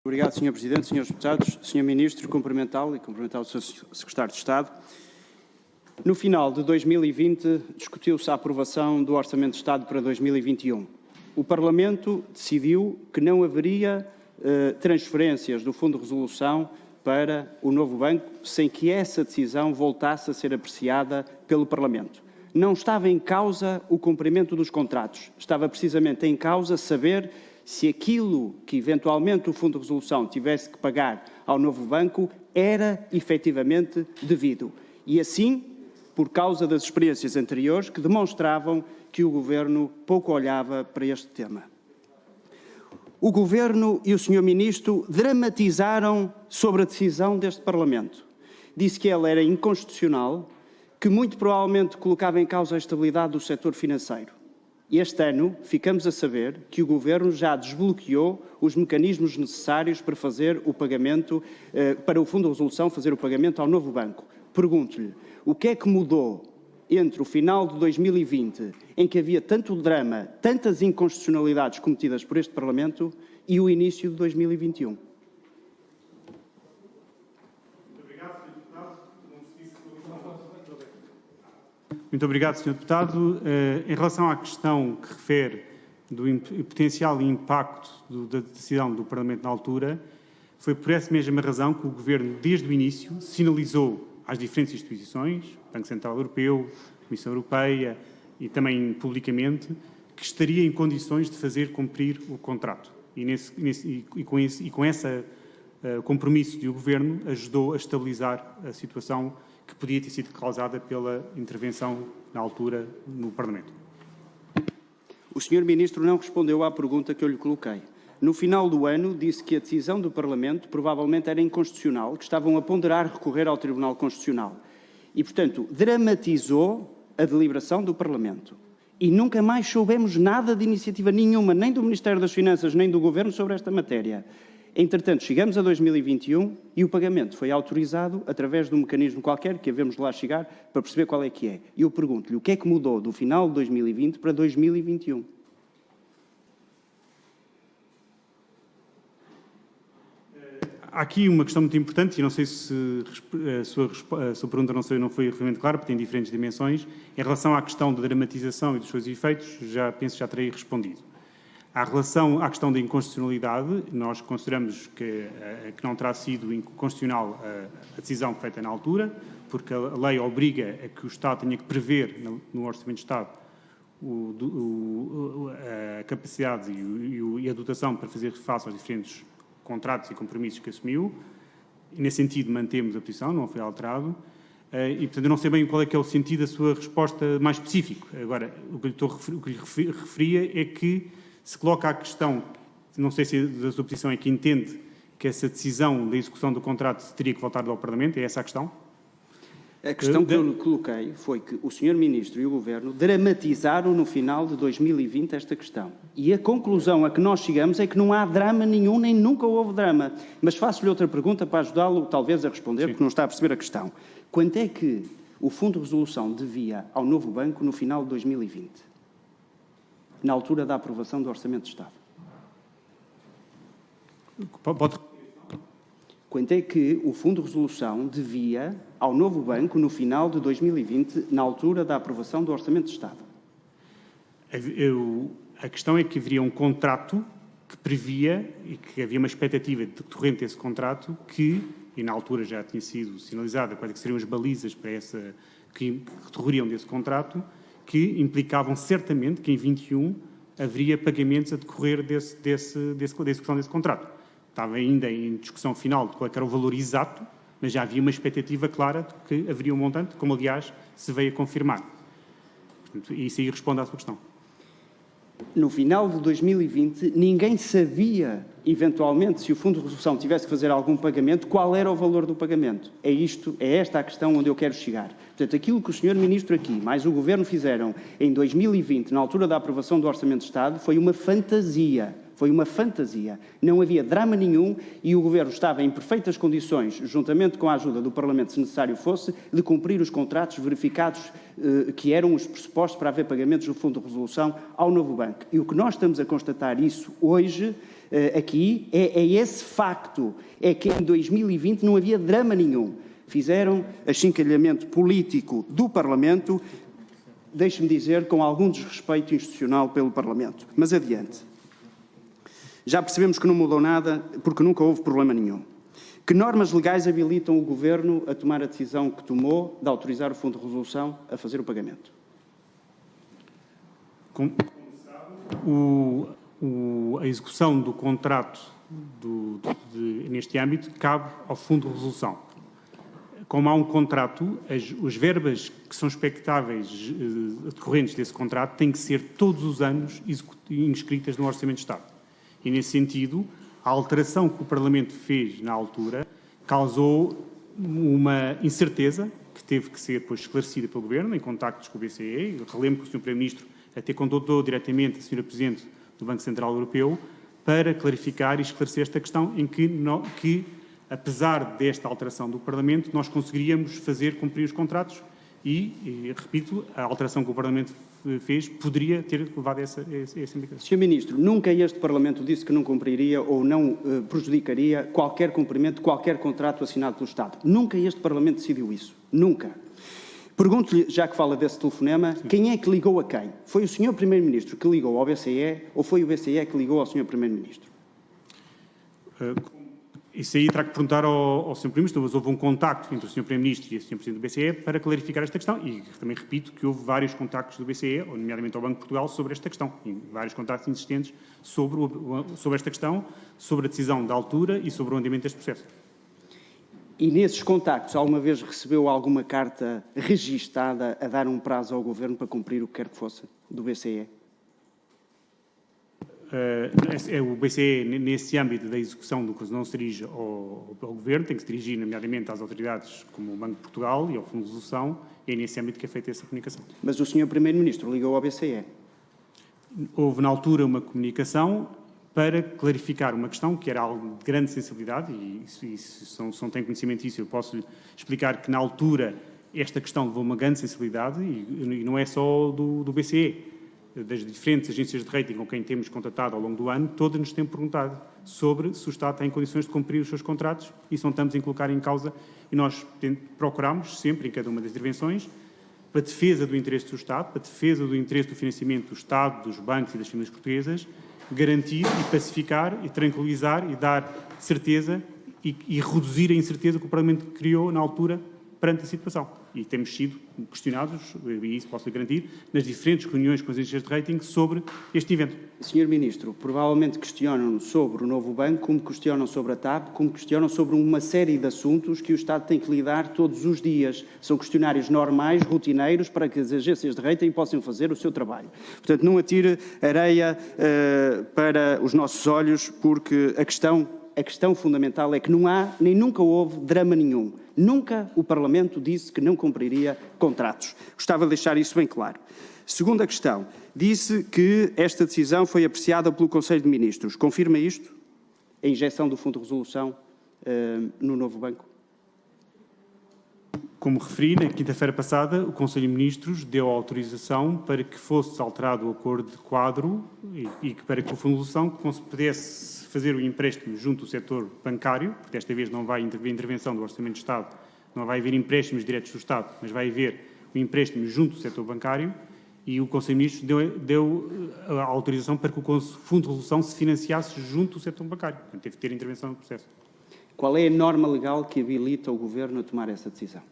Obrigado, Sr. Presidente, Srs. Deputados. Sr. Ministro, cumprimentá-lo e cumprimentar o Sr. Secretário de Estado. No final de 2020, discutiu-se a aprovação do Orçamento de Estado para 2021. O Parlamento decidiu que não haveria transferências do Fundo de Resolução para o novo banco sem que essa decisão voltasse a ser apreciada pelo Parlamento. Não estava em causa o cumprimento dos contratos, estava precisamente em causa saber se aquilo que eventualmente o Fundo de Resolução tivesse que pagar ao novo banco era efetivamente devido. E assim, por causa das experiências anteriores que demonstravam que o Governo pouco olhava para este tema. O Governo e o Sr. Ministro dramatizaram sobre a decisão deste Parlamento. Disse que ela era inconstitucional, que muito provavelmente colocava em causa a estabilidade do setor financeiro. Este ano, ficamos a saber que o Governo já desbloqueou os mecanismos necessários para fazer o pagamento, para o Fundo de Resolução fazer o pagamento ao novo banco. Pergunto-lhe, o que é que mudou entre o final de 2020, em que havia tanto drama, tantas inconstitucionalidades cometidas por este Parlamento, e o início de 2021? Muito obrigado, Sr. Deputado. Em relação à questão que refere do potencial impacto da decisão do Parlamento na altura, foi por essa mesma razão que o Governo, desde o início, sinalizou às diferentes instituições, Banco Central Europeu, Comissão Europeia e também publicamente, que estaria em condições de fazer cumprir o contrato. Com esse compromisso do Governo, ajudou a estabilizar a situação que podia ter sido causada pela intervenção, na altura, no Parlamento. O Sr. Ministro não respondeu à pergunta que eu lhe coloquei. No final do ano, disse que a decisão do Parlamento provavelmente era inconstitucional, que estavam a ponderar recorrer ao Tribunal Constitucional. E, portanto, dramatizou a deliberação do Parlamento. E nunca mais soubemos nada de iniciativa nenhuma, nem do Ministério das Finanças, nem do Governo, sobre esta matéria. Entretanto, chegamos a 2021 e o pagamento foi autorizado através de um mecanismo qualquer, que havemos de lá chegar, para perceber qual é que é. E eu pergunto-lhe, o que é que mudou do final de 2020 para 2021? Há aqui uma questão muito importante, e não sei se a sua pergunta não foi realmente clara, porque tem diferentes dimensões. Em relação à questão da dramatização e dos seus efeitos, penso que já terei respondido. Em relação à questão da inconstitucionalidade, nós consideramos que não terá sido inconstitucional a decisão feita na altura, porque a lei obriga a que o Estado tenha que prever no Orçamento de Estado a capacidade e a dotação para fazer face aos diferentes contratos e compromissos que assumiu. E, nesse sentido, mantemos a posição, não foi alterado. E, portanto, eu não sei bem qual é que é o sentido da sua resposta mais específico. Agora, o que lhe referia é que se coloca a questão, não sei se a sua posição é que entende que essa decisão da execução do contrato teria que voltar ao Parlamento, é essa a questão? A questão que eu lhe coloquei foi que o Sr. Ministro e o Governo dramatizaram no final de 2020 esta questão. E a conclusão a que nós chegamos é que não há drama nenhum, nem nunca houve drama. Mas faço-lhe outra pergunta para ajudá-lo, talvez, a responder, porque não está a perceber a questão. Quanto é que o Fundo de Resolução devia ao novo banco no final de 2020? Na altura da aprovação do Orçamento de Estado? Quanto é que o Fundo de Resolução devia ao novo banco no final de 2020, na altura da aprovação do Orçamento de Estado? A questão é que haveria um contrato que previa e que havia uma expectativa decorrente desse contrato e na altura já tinha sido sinalizada quais seriam as balizas para que decorreriam desse contrato, que implicavam certamente que em 21 haveria pagamentos a decorrer da execução desse contrato. Estava ainda em discussão final de qual era o valor exato, mas já havia uma expectativa clara de que haveria um montante, como aliás se veio a confirmar. Portanto, isso aí responde à sua questão. No final de 2020, ninguém sabia, eventualmente, se o Fundo de Resolução tivesse que fazer algum pagamento, qual era o valor do pagamento. É esta a questão onde eu quero chegar. Portanto, aquilo que o Sr. Ministro aqui, mais o Governo fizeram em 2020, na altura da aprovação do Orçamento de Estado, foi uma fantasia. Foi uma fantasia. Não havia drama nenhum e o Governo estava em perfeitas condições, juntamente com a ajuda do Parlamento, se necessário fosse, de cumprir os contratos verificados que eram os pressupostos para haver pagamentos do Fundo de Resolução ao novo banco. E o que nós estamos a constatar isso hoje aqui é esse facto, é que em 2020 não havia drama nenhum. Fizeram achincalhamento político do Parlamento, deixe-me dizer, com algum desrespeito institucional pelo Parlamento. Mas adiante. Já percebemos que não mudou nada, porque nunca houve problema nenhum. Que normas legais habilitam o Governo a tomar a decisão que tomou de autorizar o Fundo de Resolução a fazer o pagamento? Como sabe, a execução do contrato neste âmbito cabe ao Fundo de Resolução. Como há um contrato, as verbas que são expectáveis decorrentes desse contrato têm que ser todos os anos inscritas no Orçamento de Estado. E, nesse sentido, a alteração que o Parlamento fez na altura causou uma incerteza que teve que ser depois esclarecida pelo Governo, em contactos com o BCE. Eu relembro que o Sr. Primeiro-Ministro até contatou diretamente a Sra. Presidente do Banco Central Europeu para clarificar e esclarecer esta questão em que, apesar desta alteração do Parlamento, nós conseguiríamos fazer cumprir os contratos e repito, a alteração que o Parlamento fez poderia ter levado a essa indicação. Sr. Ministro, nunca este Parlamento disse que não cumpriria ou não prejudicaria qualquer cumprimento de qualquer contrato assinado pelo Estado. Nunca este Parlamento decidiu isso. Nunca. Pergunto-lhe, já que fala desse telefonema, quem é que ligou a quem? Foi o Sr. Primeiro-Ministro que ligou ao BCE ou foi o BCE que ligou ao Sr. Primeiro-Ministro? Isso aí terá que perguntar ao Sr. Primeiro-Ministro, mas houve um contacto entre o Sr. Primeiro-Ministro e o Sr. Presidente do BCE para clarificar esta questão e também repito que houve vários contactos do BCE, nomeadamente ao Banco de Portugal, sobre esta questão, e vários contactos insistentes sobre esta questão, sobre a decisão da altura e sobre o andamento deste processo. E nesses contactos, alguma vez recebeu alguma carta registada a dar um prazo ao Governo para cumprir o que quer que fosse do BCE? O BCE, nesse âmbito da execução do que não se dirige ao Governo, tem que se dirigir, nomeadamente, às autoridades como o Banco de Portugal e ao Fundo de Resolução, e é nesse âmbito que é feita essa comunicação. Mas o Sr. Primeiro-Ministro ligou ao BCE? Houve, na altura, uma comunicação para clarificar uma questão que era algo de grande sensibilidade, e se não tem conhecimento disso, eu posso explicar que, na altura, esta questão levou uma grande sensibilidade, e não é só do BCE. Das diferentes agências de rating com quem temos contatado ao longo do ano, todas nos têm perguntado sobre se o Estado tem condições de cumprir os seus contratos e se não estamos a colocar em causa. E nós procuramos sempre, em cada uma das intervenções, para a defesa do interesse do Estado, para a defesa do interesse do financiamento do Estado, dos bancos e das famílias portuguesas, garantir e pacificar e tranquilizar e dar certeza e reduzir a incerteza que o Parlamento criou na altura perante a situação. E temos sido questionados, e isso posso lhe garantir, nas diferentes reuniões com as agências de rating sobre este evento. Sr. Ministro, provavelmente questionam sobre o novo banco, como questionam sobre a TAP, como questionam sobre uma série de assuntos que o Estado tem que lidar todos os dias. São questionários normais, rotineiros, para que as agências de rating possam fazer o seu trabalho. Portanto, não atire areia para os nossos olhos, porque a questão fundamental é que não há, nem nunca houve, drama nenhum. Nunca o Parlamento disse que não cumpriria contratos. Gostava de deixar isso bem claro. Segunda questão. Disse que esta decisão foi apreciada pelo Conselho de Ministros. Confirma isto? A injeção do Fundo de Resolução no novo banco? Como referi, na quinta-feira passada, o Conselho de Ministros deu autorização para que fosse alterado o acordo de quadro e para que o Fundo de Resolução pudesse fazer o empréstimo junto do setor bancário, porque desta vez não vai haver intervenção do Orçamento de Estado, não vai haver empréstimos diretos do Estado, mas vai haver o empréstimo junto do setor bancário, e o Conselho de Ministros deu a autorização para que o Fundo de Resolução se financiasse junto do setor bancário. Portanto, teve que ter intervenção no processo. Qual é a norma legal que habilita o Governo a tomar essa decisão?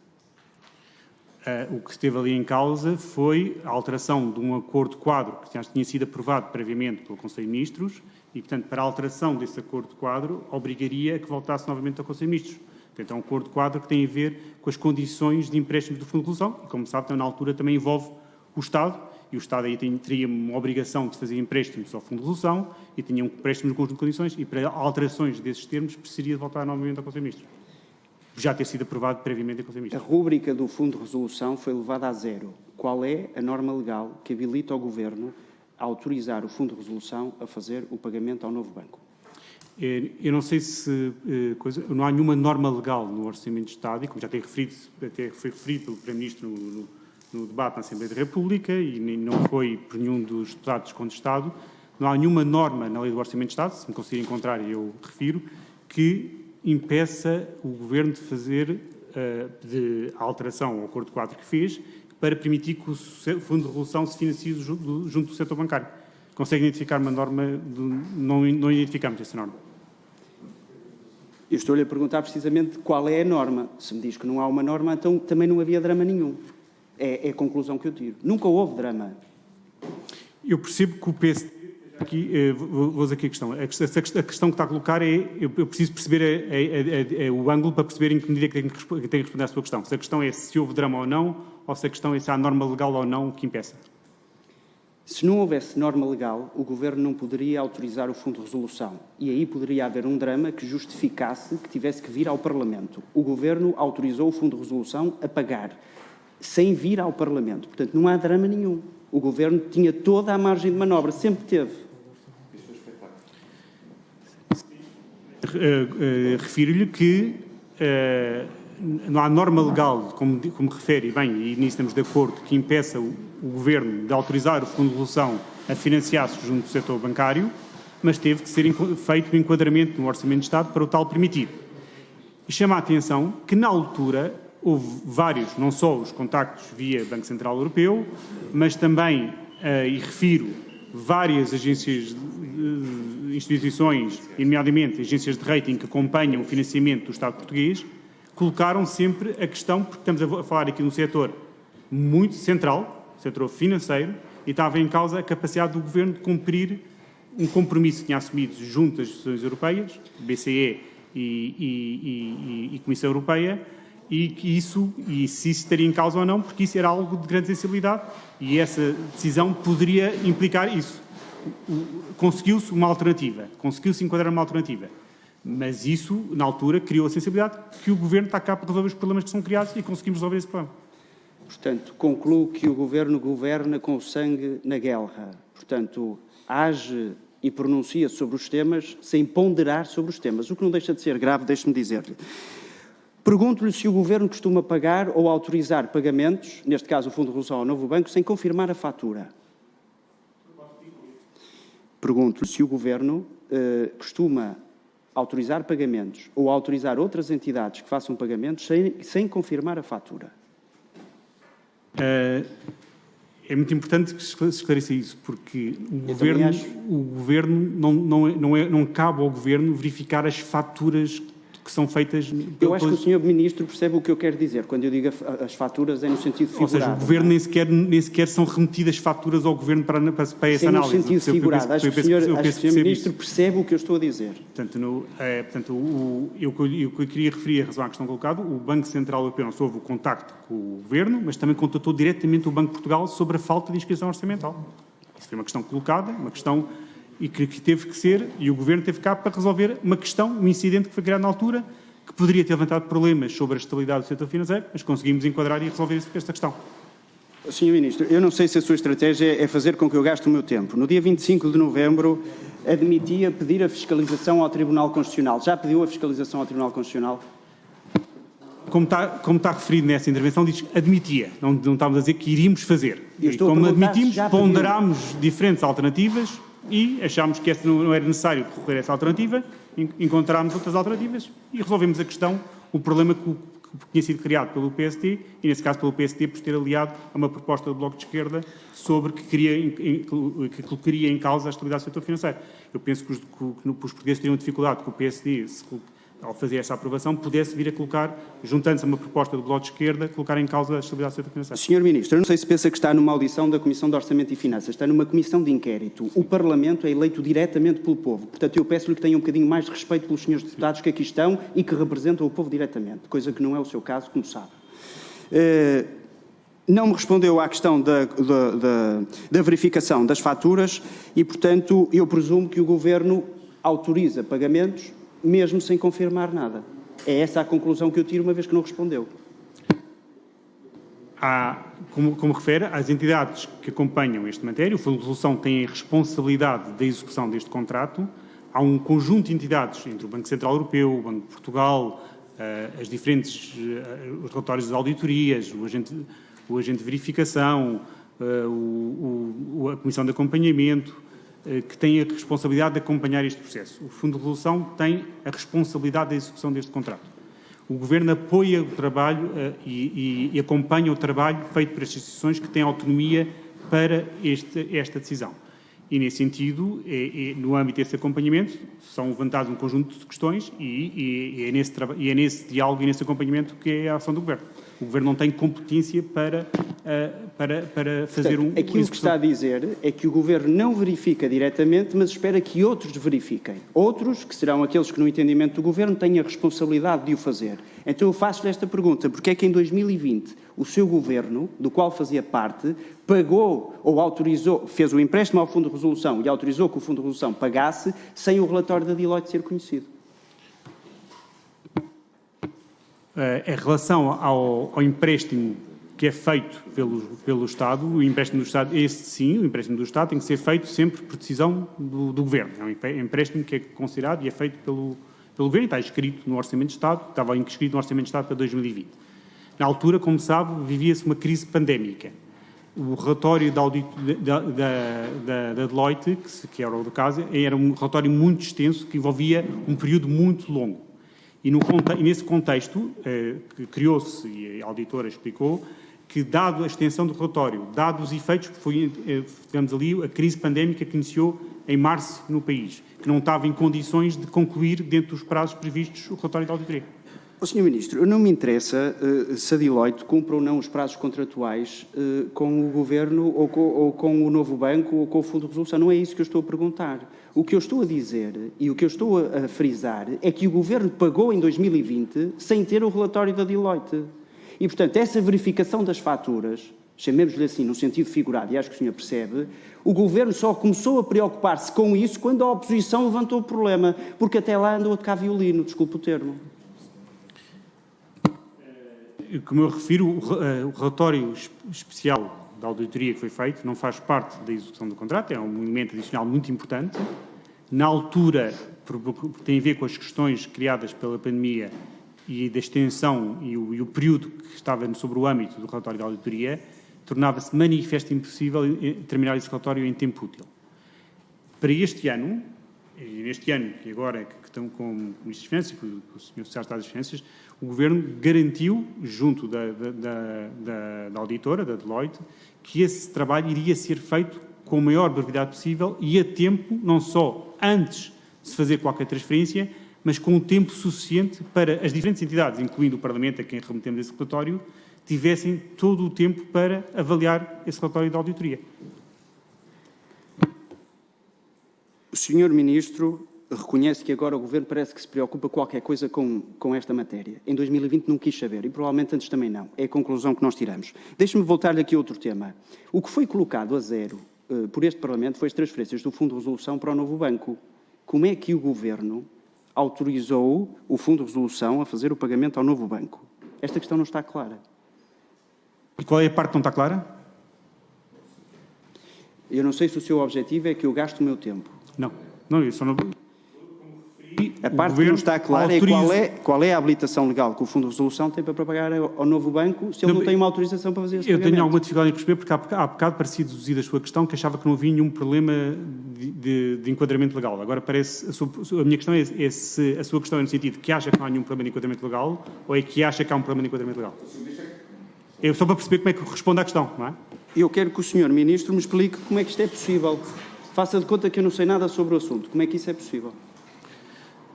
O que esteve ali em causa foi a alteração de um acordo-quadro que já tinha sido aprovado previamente pelo Conselho de Ministros e, portanto, para a alteração desse acordo-quadro, obrigaria a que voltasse novamente ao Conselho de Ministros. Portanto, é um acordo-quadro que tem a ver com as condições de empréstimo do Fundo de Resolução e, como sabe, então, na altura também envolve o Estado, e o Estado aí teria uma obrigação de fazer empréstimos ao Fundo de Resolução e tinha um empréstimo no conjunto de condições e, para alterações desses termos, precisaria de voltar novamente ao Conselho de Ministros. Já ter sido aprovado previamente em Conselho de Ministros. A rúbrica do Fundo de Resolução foi levada a zero. Qual é a norma legal que habilita o Governo a autorizar o Fundo de Resolução a fazer o pagamento ao novo banco? Eu não sei se... não há nenhuma norma legal no Orçamento de Estado, e como já até foi referido pelo Primeiro-Ministro no debate na Assembleia da República, e não foi por nenhum dos deputados contestado, Não há nenhuma norma na Lei do Orçamento de Estado, se me conseguir encontrar eu refiro, que impeça o Governo de fazer de alteração ao Acordo 4 que fez para permitir que o Fundo de Resolução se financie junto do setor bancário. Consegue identificar uma norma? Não identificamos essa norma. Eu estou-lhe a perguntar precisamente qual é a norma. Se me diz que não há uma norma, então também não havia drama nenhum. É a conclusão que eu tiro. Nunca houve drama. Eu percebo que o PSD... Aqui, vou dizer aqui a questão. A questão que está a colocar é... Eu preciso perceber o ângulo para perceber em que medida que tenho que responder à sua questão. Se a questão é se houve drama ou não, ou se a questão é se há norma legal ou não que impeça. Se não houvesse norma legal, o Governo não poderia autorizar o Fundo de Resolução. E aí poderia haver um drama que justificasse que tivesse que vir ao Parlamento. O Governo autorizou o Fundo de Resolução a pagar, sem vir ao Parlamento. Portanto, não há drama nenhum. O Governo tinha toda a margem de manobra, sempre teve. Refiro-lhe que não há norma legal, como refere bem, e nisso estamos de acordo, que impeça o Governo de autorizar o Fundo de Resolução a financiar-se junto do setor bancário, mas teve que ser feito o enquadramento no Orçamento de Estado para o tal permitir. E chama a atenção que, na altura, houve vários, não só os contactos via Banco Central Europeu, mas também, e refiro, várias agências, instituições, nomeadamente agências de rating que acompanham o financiamento do Estado português, colocaram sempre a questão, porque estamos a falar aqui de um setor muito central, setor financeiro, e estava em causa a capacidade do Governo de cumprir um compromisso que tinha assumido junto das instituições europeias, BCE e Comissão Europeia, e se isso estaria em causa ou não, porque isso era algo de grande sensibilidade e essa decisão poderia implicar isso. Conseguiu-se uma alternativa, conseguiu-se enquadrar uma alternativa, mas isso, na altura, criou a sensibilidade que o Governo está cá para resolver os problemas que são criados e conseguimos resolver esse problema. Portanto, concluo que o Governo governa com o sangue na guerra. Portanto, age e pronuncia sobre os temas sem ponderar sobre os temas, o que não deixa de ser grave, deixe-me dizer-lhe. Pergunto-lhe se o Governo costuma pagar ou autorizar pagamentos, neste caso o Fundo de Resolução ao Novo Banco, sem confirmar a fatura. Pergunto-lhe se o Governo costuma autorizar pagamentos ou autorizar outras entidades que façam pagamentos sem confirmar a fatura. É muito importante que se esclareça isso, porque o Governo não cabe ao Governo verificar as faturas que são feitas... Eu acho que o Sr. Ministro percebe o que eu quero dizer. Quando eu digo as faturas é no sentido figurado. Ou seja, o Governo nem sequer são remetidas faturas ao Governo para essa análise. No sentido figurado. Acho que o Sr. Ministro percebe o que eu estou a dizer. Portanto, eu queria referir em relação à questão colocada, o Banco Central Europeu não só houve o contacto com o Governo, mas também contatou diretamente o Banco de Portugal sobre a falta de inscrição orçamental. Isso foi uma questão colocada, uma questão... e que teve que ser, e o Governo teve cá para resolver uma questão, um incidente que foi criado na altura, que poderia ter levantado problemas sobre a estabilidade do setor financeiro, mas conseguimos enquadrar e resolver esta questão. Sr. Ministro, eu não sei se a sua estratégia é fazer com que eu gaste o meu tempo. No dia 25 de novembro, admitia pedir a fiscalização ao Tribunal Constitucional. Já pediu a fiscalização ao Tribunal Constitucional? Como está referido nessa intervenção, diz que admitia, não estávamos a dizer que iríamos fazer. E como admitimos, ponderámos diferentes alternativas e achámos que não era necessário recorrer a essa alternativa, encontrámos outras alternativas e resolvemos a questão, o problema que tinha sido criado pelo PSD, e nesse caso pelo PSD por ter aliado a uma proposta do Bloco de Esquerda sobre que colocaria em causa a estabilidade do setor financeiro. Eu penso que os portugueses teriam dificuldade que o PSD, ao fazer esta aprovação, pudesse vir a colocar, juntando-se a uma proposta do Bloco de Esquerda, colocar em causa a estabilidade do setor financeiro. Sr. Ministro, eu não sei se pensa que está numa audição da Comissão de Orçamento e Finanças, está numa comissão de inquérito. O Parlamento é eleito diretamente pelo povo. Portanto, eu peço-lhe que tenha um bocadinho mais de respeito pelos senhores deputados que aqui estão e que representam o povo diretamente, coisa que não é o seu caso, como sabe. Não me respondeu à questão da verificação das faturas e, portanto, eu presumo que o Governo autoriza pagamentos mesmo sem confirmar nada. É essa a conclusão que eu tiro, uma vez que não respondeu. Como refere, as entidades que acompanham esta matéria, o Fundo de Resolução tem a responsabilidade da execução deste contrato. Há um conjunto de entidades, entre o Banco Central Europeu, o Banco de Portugal, os relatórios de auditorias, o agente de verificação, a Comissão de Acompanhamento, que tem a responsabilidade de acompanhar este processo. O Fundo de Resolução tem a responsabilidade da execução deste contrato. O Governo apoia o trabalho e acompanha o trabalho feito por estas instituições que têm autonomia para esta decisão. E, nesse sentido, no âmbito desse acompanhamento, são levantados um conjunto de questões e é nesse diálogo e nesse acompanhamento que é a ação do Governo. O Governo não tem competência para fazer Aquilo que está a dizer é que o Governo não verifica diretamente, mas espera que outros verifiquem. Outros, que serão aqueles que, no entendimento do Governo, têm a responsabilidade de o fazer. Então eu faço-lhe esta pergunta: porque é que em 2020 o seu Governo, do qual fazia parte, pagou ou autorizou, fez o empréstimo ao Fundo de Resolução e autorizou que o Fundo de Resolução pagasse sem o relatório da Deloitte ser conhecido? Em relação ao empréstimo que é feito pelo Estado, o empréstimo do Estado, esse sim, o empréstimo do Estado tem que ser feito sempre por decisão do Governo. É um empréstimo que é considerado e é feito pelo Governo e está inscrito no Orçamento de Estado, estava inscrito no Orçamento de Estado para 2020. Na altura, como sabe, vivia-se uma crise pandémica. O relatório da Deloitte, que era o do caso, era um relatório muito extenso que envolvia um período muito longo. E nesse contexto, criou-se, e a auditora explicou, que dado a extensão do relatório, dado os efeitos, tivemos ali a crise pandémica que iniciou em março no país, que não estava em condições de concluir dentro dos prazos previstos o relatório da auditoria. Sr. Ministro, não me interessa se a Deloitte cumpre ou não os prazos contratuais com o Governo ou com o novo banco ou com o Fundo de Resolução. Não é isso que eu estou a perguntar. O que eu estou a dizer e o que eu estou a frisar é que o Governo pagou em 2020 sem ter o relatório da Deloitte. E, portanto, essa verificação das faturas, chamemos-lhe assim no sentido figurado, e acho que o senhor percebe, o Governo só começou a preocupar-se com isso quando a oposição levantou o problema, porque até lá andou a tocar violino, desculpe o termo. Como eu refiro, o relatório especial da auditoria que foi feito não faz parte da execução do contrato, é um elemento adicional muito importante. Na altura, tem a ver com as questões criadas pela pandemia e da extensão e o período que estava sobre o âmbito do relatório da auditoria, tornava-se manifesto impossível terminar esse relatório em tempo útil. Para este ano, e neste ano, que agora que estão com o Ministro das Finanças e com o Sr. Secretário de Estado das Finanças, o Governo garantiu, junto da auditora, da Deloitte, que esse trabalho iria ser feito com a maior brevidade possível e a tempo, não só antes de se fazer qualquer transferência, mas com um tempo suficiente para as diferentes entidades, incluindo o Parlamento, a quem remetemos esse relatório, tivessem todo o tempo para avaliar esse relatório da auditoria. O Sr. Ministro reconhece que agora o Governo parece que se preocupa qualquer coisa com esta matéria. Em 2020 não quis saber e provavelmente antes também não. É a conclusão que nós tiramos. Deixe-me voltar-lhe aqui a outro tema. O que foi colocado a zero por este Parlamento foi as transferências do Fundo de Resolução para o novo banco. Como é que o Governo autorizou o Fundo de Resolução a fazer o pagamento ao novo banco? Esta questão não está clara. E qual é a parte que não está clara? Eu não sei se o seu objetivo é que eu gaste o meu tempo. Não, eu só não... A parte que não está clara é qual é a habilitação legal que o Fundo de Resolução tem para pagar ao novo banco se ele não tem uma autorização para fazer esse pagamento. Eu tenho alguma dificuldade em perceber, porque há bocado parecia deduzir a sua questão que achava que não havia nenhum problema de enquadramento legal. Agora parece, a minha questão é se a sua questão é no sentido que acha que não há nenhum problema de enquadramento legal ou é que acha que há um problema de enquadramento legal. Eu só para perceber como é que responde à questão, não é? Eu quero que o Sr. Ministro me explique como é que isto é possível. Faça de conta que eu não sei nada sobre o assunto. Como é que isso é possível?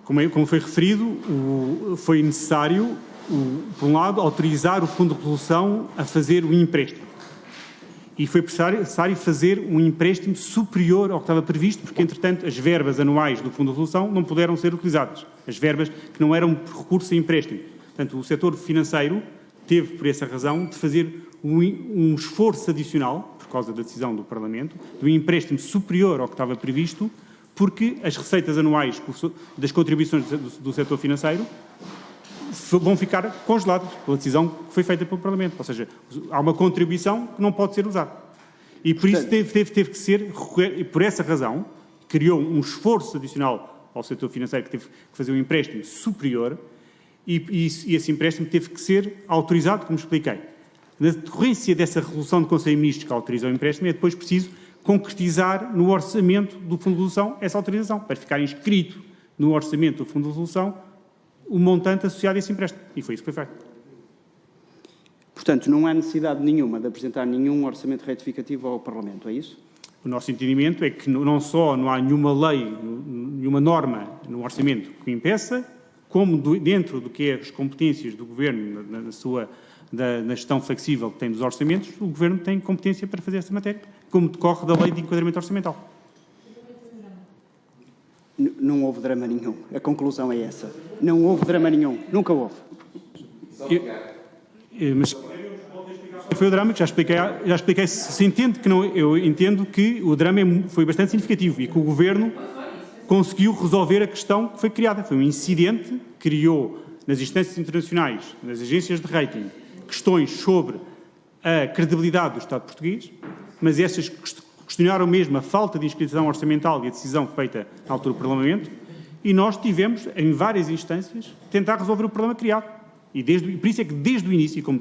Como foi referido, foi necessário, por um lado, autorizar o Fundo de Resolução a fazer o empréstimo. E foi necessário fazer um empréstimo superior ao que estava previsto, porque, entretanto, as verbas anuais do Fundo de Resolução não puderam ser utilizadas. As verbas que não eram por recurso a empréstimo. Portanto, o setor financeiro teve, por essa razão, de fazer um esforço adicional, por causa da decisão do Parlamento, de um empréstimo superior ao que estava previsto, porque as receitas anuais das contribuições do setor financeiro vão ficar congeladas pela decisão que foi feita pelo Parlamento. Ou seja, há uma contribuição que não pode ser usada. E por isso teve que ser, e por essa razão, criou um esforço adicional ao setor financeiro que teve que fazer um empréstimo superior e esse empréstimo teve que ser autorizado, como expliquei. Na decorrência dessa resolução do Conselho de Ministros que autoriza o empréstimo, é depois preciso concretizar no orçamento do Fundo de Resolução essa autorização, para ficar inscrito no orçamento do Fundo de Resolução o montante associado a esse empréstimo. E foi isso que foi feito. Portanto, não há necessidade nenhuma de apresentar nenhum orçamento retificativo ao Parlamento, é isso? O nosso entendimento é que não só não há nenhuma lei, nenhuma norma no orçamento que o impeça, como dentro do que é as competências do Governo na gestão flexível que tem dos orçamentos, o Governo tem competência para fazer essa matéria, como decorre da Lei de Enquadramento Orçamental. Não houve drama nenhum. A conclusão é essa. Não houve drama nenhum. Nunca houve. Mas foi o drama que já expliquei. Se entende que não, eu entendo que o drama foi bastante significativo e que o Governo conseguiu resolver a questão que foi criada. Foi um incidente que criou nas instâncias internacionais, nas agências de rating, questões sobre a credibilidade do Estado português, mas essas questionaram mesmo a falta de inscrição orçamental e a decisão feita na altura do Parlamento, e nós tivemos, em várias instâncias, tentar resolver o problema criado. E por isso é que desde o início, como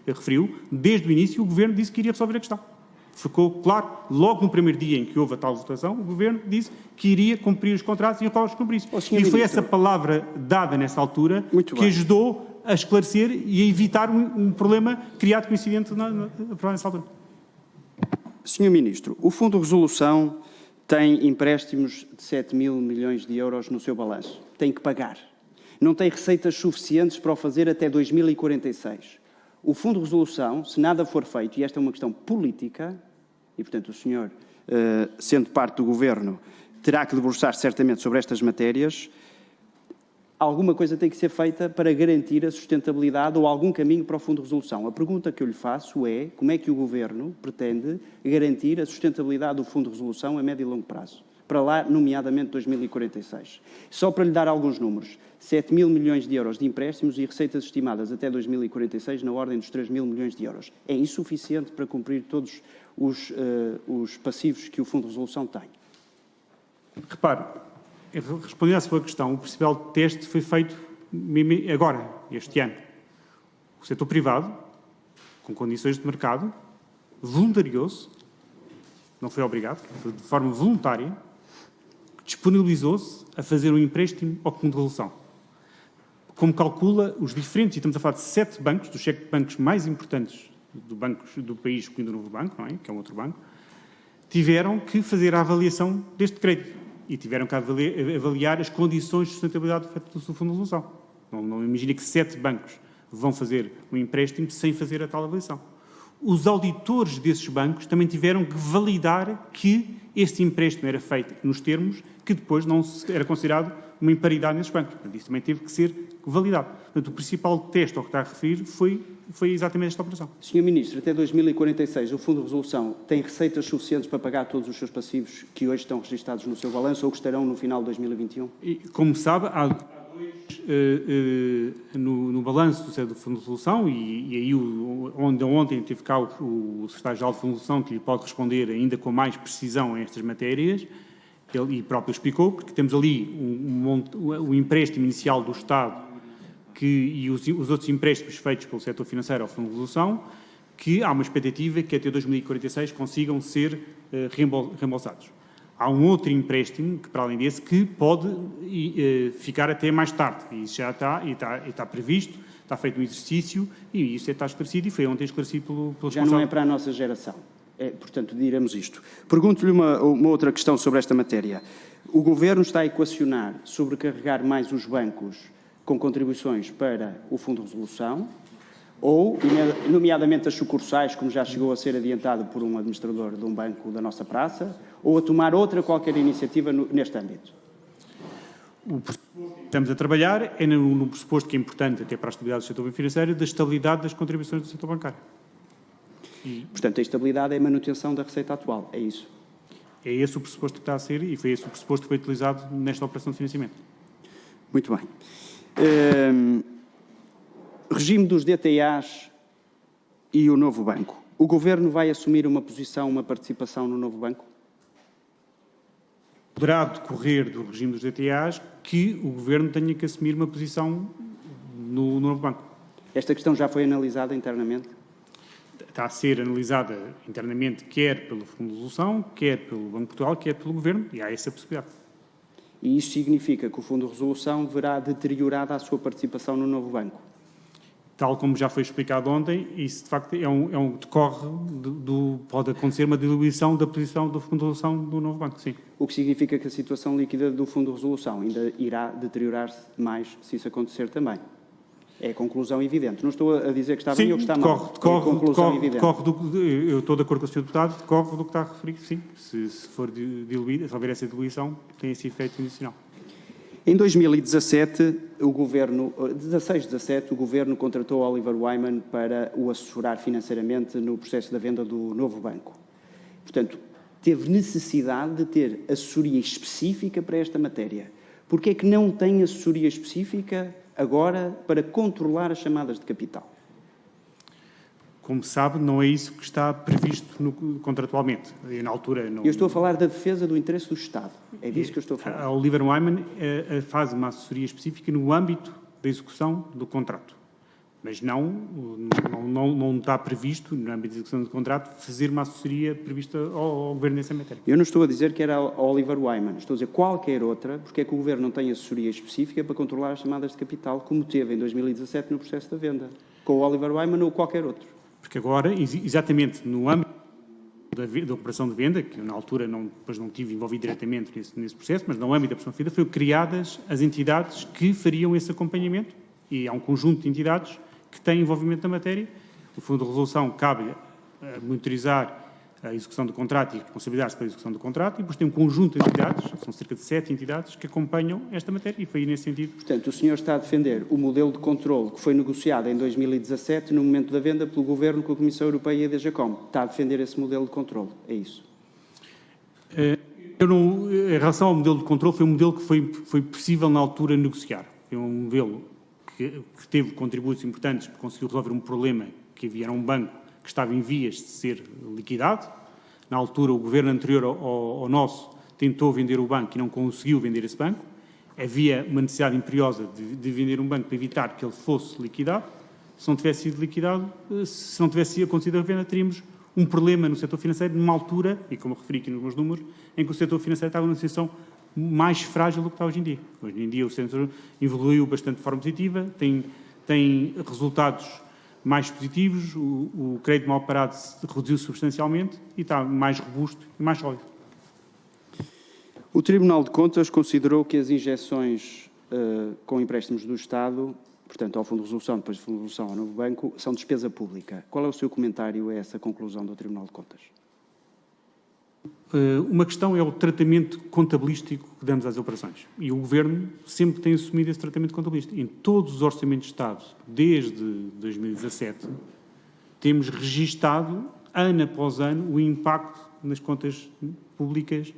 referiu, desde o início o Governo disse que iria resolver a questão. Ficou claro, logo no primeiro dia em que houve a tal votação, o Governo disse que iria cumprir os contratos e o qual cumprir isso. E foi essa palavra dada nessa altura que ajudou a esclarecer e a evitar um problema criado com o incidente nessa altura. Sr. Ministro, o Fundo de Resolução tem empréstimos de 7 mil milhões de euros no seu balanço. Tem que pagar. Não tem receitas suficientes para o fazer até 2046. O Fundo de Resolução, se nada for feito, e esta é uma questão política, e, portanto, o senhor, sendo parte do Governo, terá que debruçar-se certamente sobre estas matérias, alguma coisa tem que ser feita para garantir a sustentabilidade ou algum caminho para o Fundo de Resolução. A pergunta que eu lhe faço é como é que o Governo pretende garantir a sustentabilidade do Fundo de Resolução a médio e longo prazo? Para lá, nomeadamente 2046. Só para lhe dar alguns números, 7 mil milhões de euros de empréstimos e receitas estimadas até 2046 na ordem dos 3 mil milhões de euros. É insuficiente para cumprir todos os passivos que o Fundo de Resolução tem? Repare, respondendo à sua questão, o principal teste foi feito agora, este ano. O setor privado, com condições de mercado, voluntariou-se, não foi obrigado, foi de forma voluntária, disponibilizou-se a fazer um empréstimo ao Fundo de Resolução. Como calcula, os diferentes, e estamos a falar de 7 bancos, dos 7 bancos mais importantes do país, incluindo o Novo Banco, não é? Que é um outro banco, tiveram que fazer a avaliação deste crédito e tiveram que avaliar as condições de sustentabilidade do Fundo de Resolução. Não imagine que 7 bancos vão fazer um empréstimo sem fazer a tal avaliação. Os auditores desses bancos também tiveram que validar que este empréstimo era feito nos termos que depois não era considerado uma imparidade nesses bancos. Portanto, isso também teve que ser validado. Portanto, o principal teste ao que está a referir foi exatamente esta operação. Sr. Ministro, até 2046 o Fundo de Resolução tem receitas suficientes para pagar todos os seus passivos que hoje estão registados no seu balanço ou que estarão no final de 2021? E, como sabe, há dois no balanço do Fundo de Resolução e aí ontem teve cá o secretário-geral do Fundo de Resolução que lhe pode responder ainda com mais precisão a estas matérias. Ele próprio explicou, porque temos ali o empréstimo inicial do Estado e os outros empréstimos feitos pelo setor financeiro ao Fundo de Resolução, que há uma expectativa que até 2046 consigam ser reembolsados. Há um outro empréstimo, que para além desse, que pode ficar até mais tarde. E isso já está previsto, está feito um exercício e isso está esclarecido e foi ontem esclarecido pelo responsável. Já não é para a nossa geração. Portanto, diremos isto. Pergunto-lhe uma outra questão sobre esta matéria. O Governo está a equacionar sobrecarregar mais os bancos com contribuições para o Fundo de Resolução ou, nomeadamente as sucursais, como já chegou a ser adiantado por um administrador de um banco da nossa praça, ou a tomar outra qualquer iniciativa neste âmbito? O pressuposto que estamos a trabalhar é no pressuposto que é importante até para a estabilidade do setor financeiro, da estabilidade das contribuições do setor bancário. Portanto, a estabilidade é a manutenção da receita atual, é isso? É esse o pressuposto que está a ser e foi esse o pressuposto que foi utilizado nesta operação de financiamento. Muito bem. Regime dos DTAs e o novo banco. O Governo vai assumir uma posição, uma participação no novo banco? Poderá decorrer do regime dos DTAs que o Governo tenha que assumir uma posição no novo banco. Esta questão já foi analisada internamente? está a ser analisada internamente quer pelo Fundo de Resolução, quer pelo Banco de Portugal, quer pelo Governo, e há essa possibilidade. E isso significa que o Fundo de Resolução verá deteriorada a sua participação no novo banco? Tal como já foi explicado ontem, isso de facto decorre pode acontecer uma diluição da posição do Fundo de Resolução do novo banco, sim. O que significa que a situação líquida do Fundo de Resolução ainda irá deteriorar-se mais se isso acontecer também. É a conclusão evidente. Não estou a dizer que está bem ou que está mal. É a conclusão evidente. Eu estou de acordo com o Sr. Deputado, decorre do que está a referir, sim. Se for diluída, se houver essa diluição, tem esse efeito adicional. Em 2017, o Governo contratou Oliver Wyman para o assessorar financeiramente no processo da venda do novo banco. Portanto, teve necessidade de ter assessoria específica para esta matéria. Porque é que não tem assessoria específica agora para controlar as chamadas de capital? Como sabe, não é isso que está previsto contratualmente. Eu, na altura, não... Eu estou a falar da defesa do interesse do Estado. É disso que eu estou a falar. A Oliver Wyman faz uma assessoria específica no âmbito da execução do contrato. Mas não está previsto, no âmbito da execução do contrato, fazer uma assessoria prevista ao Governo nessa matéria. Eu não estou a dizer que era a Oliver Wyman. Estou a dizer qualquer outra, porque é que o Governo não tem assessoria específica para controlar as chamadas de capital, como teve em 2017 no processo da venda, com o Oliver Wyman ou qualquer outro. Porque agora, exatamente no âmbito da operação de venda, que na altura depois não estive envolvido diretamente nesse processo, mas no âmbito da operação de venda, foram criadas as entidades que fariam esse acompanhamento, e há um conjunto de entidades que têm envolvimento na matéria. O Fundo de Resolução cabe a monitorizar a execução do contrato e responsabilidade pela execução do contrato, e depois tem um conjunto de entidades, são cerca de 7 entidades, que acompanham esta matéria, e foi aí nesse sentido. Portanto, o senhor está a defender o modelo de controle que foi negociado em 2017, no momento da venda, pelo Governo com a Comissão Europeia e a DGCOM. Está a defender esse modelo de controle, é isso? Em relação ao modelo de controle, foi um modelo que foi possível na altura negociar. Foi um modelo que teve contributos importantes, porque conseguiu resolver um problema que havia, era um banco que estava em vias de ser liquidado. Na altura, o governo anterior ao nosso tentou vender o banco e não conseguiu vender esse banco. Havia uma necessidade imperiosa de vender um banco para evitar que ele fosse liquidado. Se não tivesse sido liquidado, se não tivesse acontecido a venda, teríamos um problema no setor financeiro numa altura, e como referi aqui nos meus números, em que o setor financeiro estava numa situação mais frágil do que está hoje em dia. Hoje em dia o setor evoluiu bastante de forma positiva, tem resultados mais positivos, o crédito mal parado reduziu substancialmente e está mais robusto e mais sólido. O Tribunal de Contas considerou que as injeções com empréstimos do Estado, portanto ao Fundo de Resolução, depois do Fundo de Resolução ao novo banco, são despesa pública. Qual é o seu comentário a essa conclusão do Tribunal de Contas? Uma questão é o tratamento contabilístico que damos às operações. E o Governo sempre tem assumido esse tratamento contabilístico. Em todos os orçamentos de Estado, desde 2017, temos registado, ano após ano, o impacto nas contas públicas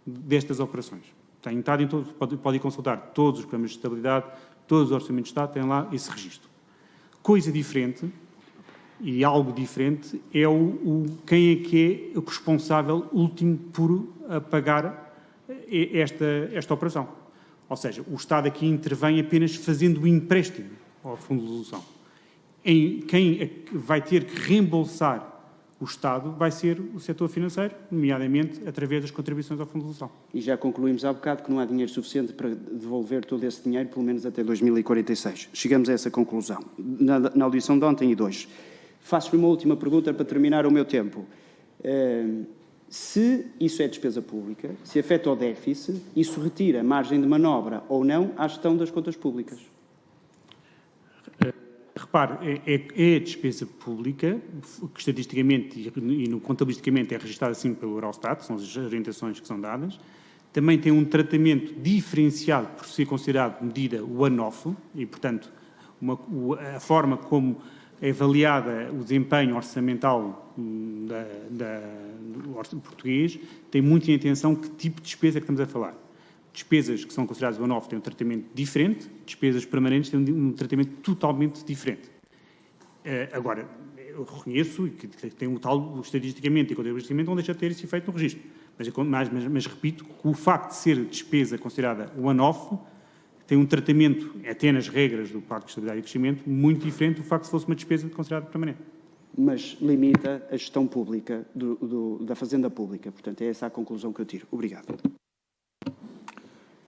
destas operações. Tem estado em todos, pode consultar todos os programas de estabilidade, todos os orçamentos de Estado, têm lá esse registro. Coisa diferente, e algo diferente, é quem é que é o responsável último por pagar esta operação. Ou seja, o Estado aqui intervém apenas fazendo o empréstimo ao Fundo de Resolução. Quem vai ter que reembolsar o Estado vai ser o setor financeiro, nomeadamente através das contribuições ao Fundo de Resolução. E já concluímos há bocado que não há dinheiro suficiente para devolver todo esse dinheiro, pelo menos até 2046. Chegamos a essa conclusão, na audição de ontem e de hoje. Faço-lhe uma última pergunta para terminar o meu tempo. Se isso é despesa pública, se afeta o déficit, isso retira margem de manobra ou não à gestão das contas públicas? Repare, é despesa pública, que estatisticamente e contabilisticamente é registada assim pelo Eurostat, são as orientações que são dadas. Também tem um tratamento diferenciado por ser considerado medida one-off e, portanto, a forma como é avaliada o desempenho orçamental do português tem muito em atenção que tipo de despesa é que estamos a falar. Despesas que são consideradas one-off têm um tratamento diferente, despesas permanentes têm um tratamento totalmente diferente. Agora, eu reconheço que tem um tal, estatisticamente e contabilisticamente, não deixa de ter esse efeito no registro. Mas repito, que o facto de ser despesa considerada one-off tem um tratamento, até nas regras do Pacto de Estabilidade e Crescimento, muito diferente do facto de se fosse uma despesa considerada permanente. mas limita a gestão pública da Fazenda Pública. Portanto, é essa a conclusão que eu tiro. Obrigado.